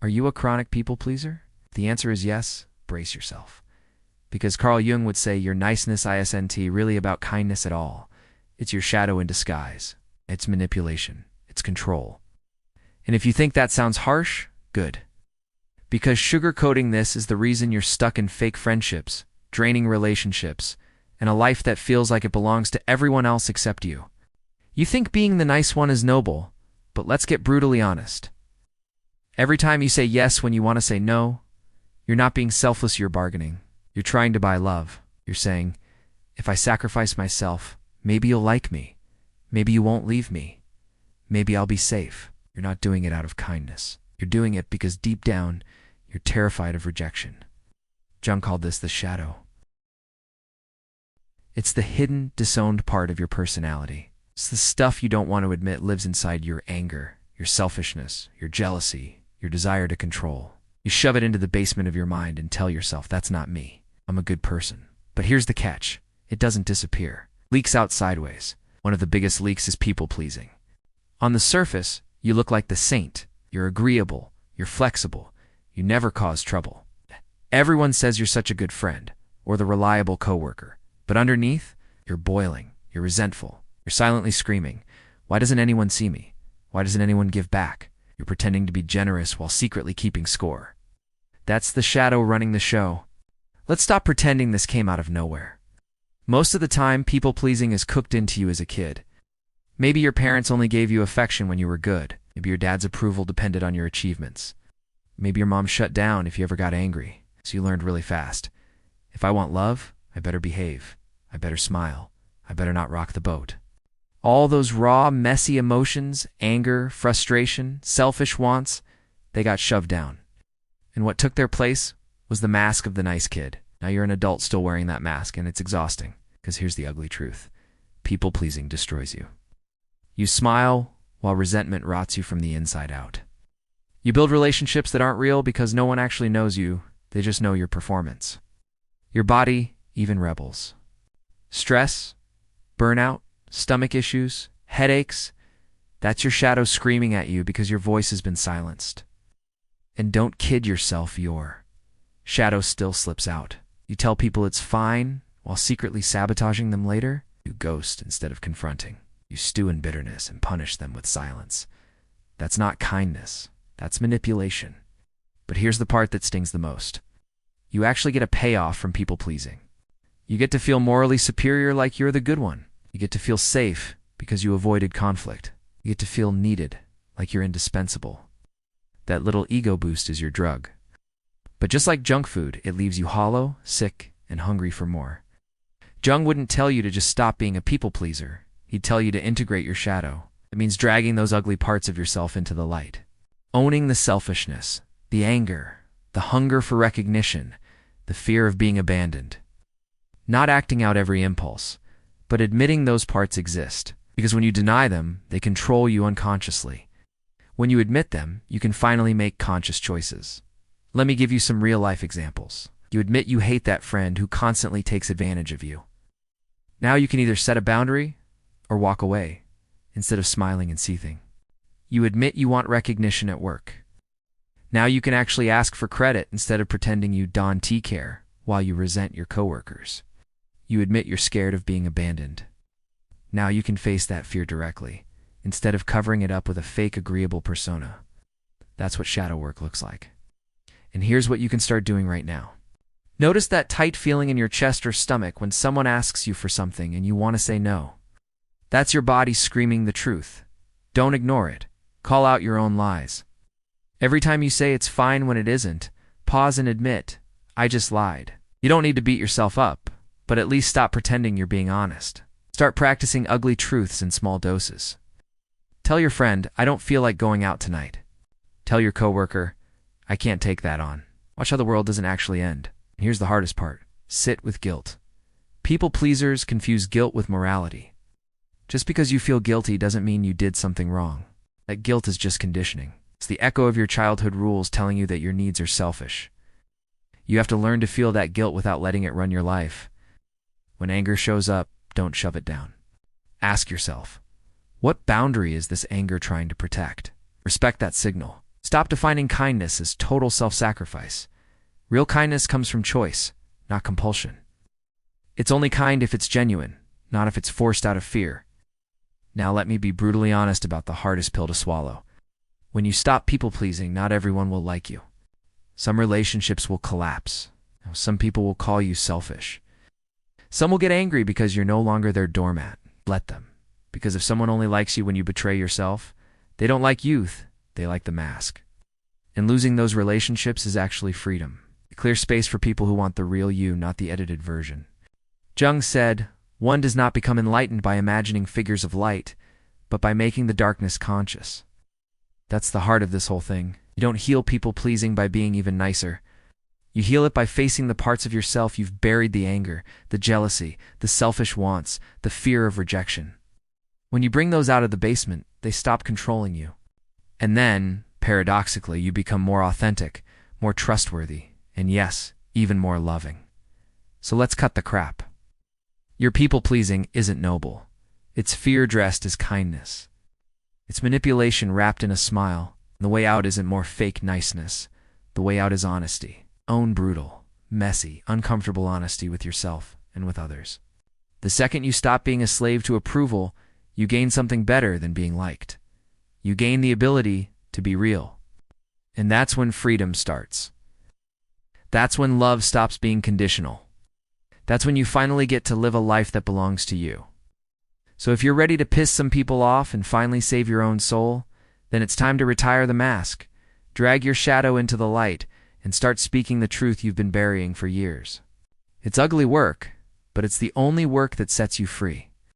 Are you a chronic people pleaser? If the answer is yes, brace yourself. Because Carl Jung would say your niceness isn't really about kindness at all. It's your shadow in disguise. It's manipulation. It's control. And if you think that sounds harsh, good. Because sugarcoating this is the reason you're stuck in fake friendships, draining relationships, and a life that feels like it belongs to everyone else except you. You think being the nice one is noble, but let's get brutally honest. Every time you say yes when you want to say no, you're not being selfless, you're bargaining. You're trying to buy love. You're saying, if I sacrifice myself, maybe you'll like me. Maybe you won't leave me. Maybe I'll be safe. You're not doing it out of kindness. You're doing it because deep down, you're terrified of rejection. Jung called this the shadow. It's the hidden, disowned part of your personality. It's the stuff you don't want to admit lives inside your anger, your selfishness, your jealousy, your desire to control. You shove it into the basement of your mind and tell yourself, that's not me. I'm a good person. But here's the catch. It doesn't disappear. It leaks out sideways. One of the biggest leaks is people-pleasing. On the surface, you look like the saint. You're agreeable. You're flexible. You never cause trouble. Everyone says you're such a good friend or the reliable coworker. But underneath, you're boiling. You're resentful. You're silently screaming, why doesn't anyone see me? Why doesn't anyone give back? You're pretending to be generous while secretly keeping score. That's the shadow running the show. Let's stop pretending this came out of nowhere. Most of the time, people-pleasing is cooked into you as a kid. Maybe your parents only gave you affection when you were good. Maybe your dad's approval depended on your achievements. Maybe your mom shut down if you ever got angry, so you learned really fast. If I want love, I better behave. I better smile. I better not rock the boat. All those raw, messy emotions, anger, frustration, selfish wants, they got shoved down. And what took their place was the mask of the nice kid. Now you're an adult still wearing that mask, and it's exhausting. Because here's the ugly truth. People-pleasing destroys you. You smile while resentment rots you from the inside out. You build relationships that aren't real because no one actually knows you. They just know your performance. Your body even rebels. Stress, burnout, stomach issues, headaches, that's your shadow screaming at you because your voice has been silenced. And don't kid yourself, your shadow still slips out. You tell people it's fine while secretly sabotaging them later. You ghost instead of confronting. You stew in bitterness and punish them with silence. That's not kindness. That's manipulation. But here's the part that stings the most. You actually get a payoff from people-pleasing. You get to feel morally superior like you're the good one. You get to feel safe because you avoided conflict. You get to feel needed like you're indispensable. That little ego boost is your drug. But just like junk food, it leaves you hollow, sick, and hungry for more. Jung wouldn't tell you to just stop being a people-pleaser. He'd tell you to integrate your shadow. It means dragging those ugly parts of yourself into the light. Owning the selfishness, the anger, the hunger for recognition, the fear of being abandoned. Not acting out every impulse, but admitting those parts exist. Because when you deny them, they control you unconsciously. When you admit them, you can finally make conscious choices. Let me give you some real-life examples. You admit you hate that friend who constantly takes advantage of you. Now you can either set a boundary or walk away, instead of smiling and seething. You admit you want recognition at work. Now you can actually ask for credit instead of pretending you don't care while you resent your coworkers. You admit you're scared of being abandoned. Now you can face that fear directly, instead of covering it up with a fake agreeable persona. That's what shadow work looks like. And here's what you can start doing right now. Notice that tight feeling in your chest or stomach when someone asks you for something and you want to say no. That's your body screaming the truth. Don't ignore it. Call out your own lies. Every time you say it's fine when it isn't, pause and admit, I just lied. You don't need to beat yourself up, but at least stop pretending you're being honest. Start practicing ugly truths in small doses. Tell your friend, I don't feel like going out tonight. Tell your coworker, I can't take that on. Watch how the world doesn't actually end. And here's the hardest part. Sit with guilt. People pleasers confuse guilt with morality. Just because you feel guilty doesn't mean you did something wrong. That guilt is just conditioning. It's the echo of your childhood rules telling you that your needs are selfish. You have to learn to feel that guilt without letting it run your life. When anger shows up, don't shove it down. Ask yourself, what boundary is this anger trying to protect? Respect that signal. Stop defining kindness as total self-sacrifice. Real kindness comes from choice, not compulsion. It's only kind if it's genuine, not if it's forced out of fear. Now let me be brutally honest about the hardest pill to swallow. When you stop people-pleasing, not everyone will like you. Some relationships will collapse. Some people will call you selfish. Some will get angry because you're no longer their doormat. Let them. Because if someone only likes you when you betray yourself, they don't like youth, they like the mask. And losing those relationships is actually freedom. It clears space for people who want the real you, not the edited version. Jung said, "One does not become enlightened by imagining figures of light, but by making the darkness conscious." That's the heart of this whole thing. You don't heal people-pleasing by being even nicer. You heal it by facing the parts of yourself you've buried: the anger, the jealousy, the selfish wants, the fear of rejection. When you bring those out of the basement, they stop controlling you. And then, paradoxically, you become more authentic, more trustworthy, and yes, even more loving. So let's cut the crap. Your people-pleasing isn't noble. It's fear dressed as kindness. It's manipulation wrapped in a smile. The way out isn't more fake niceness. The way out is honesty. Own brutal, messy, uncomfortable honesty with yourself and with others. The second you stop being a slave to approval, you gain something better than being liked. You gain the ability to be real. And that's when freedom starts. That's when love stops being conditional. That's when you finally get to live a life that belongs to you. So if you're ready to piss some people off and finally save your own soul, then it's time to retire the mask, drag your shadow into the light, and start speaking the truth you've been burying for years. It's ugly work, but it's the only work that sets you free.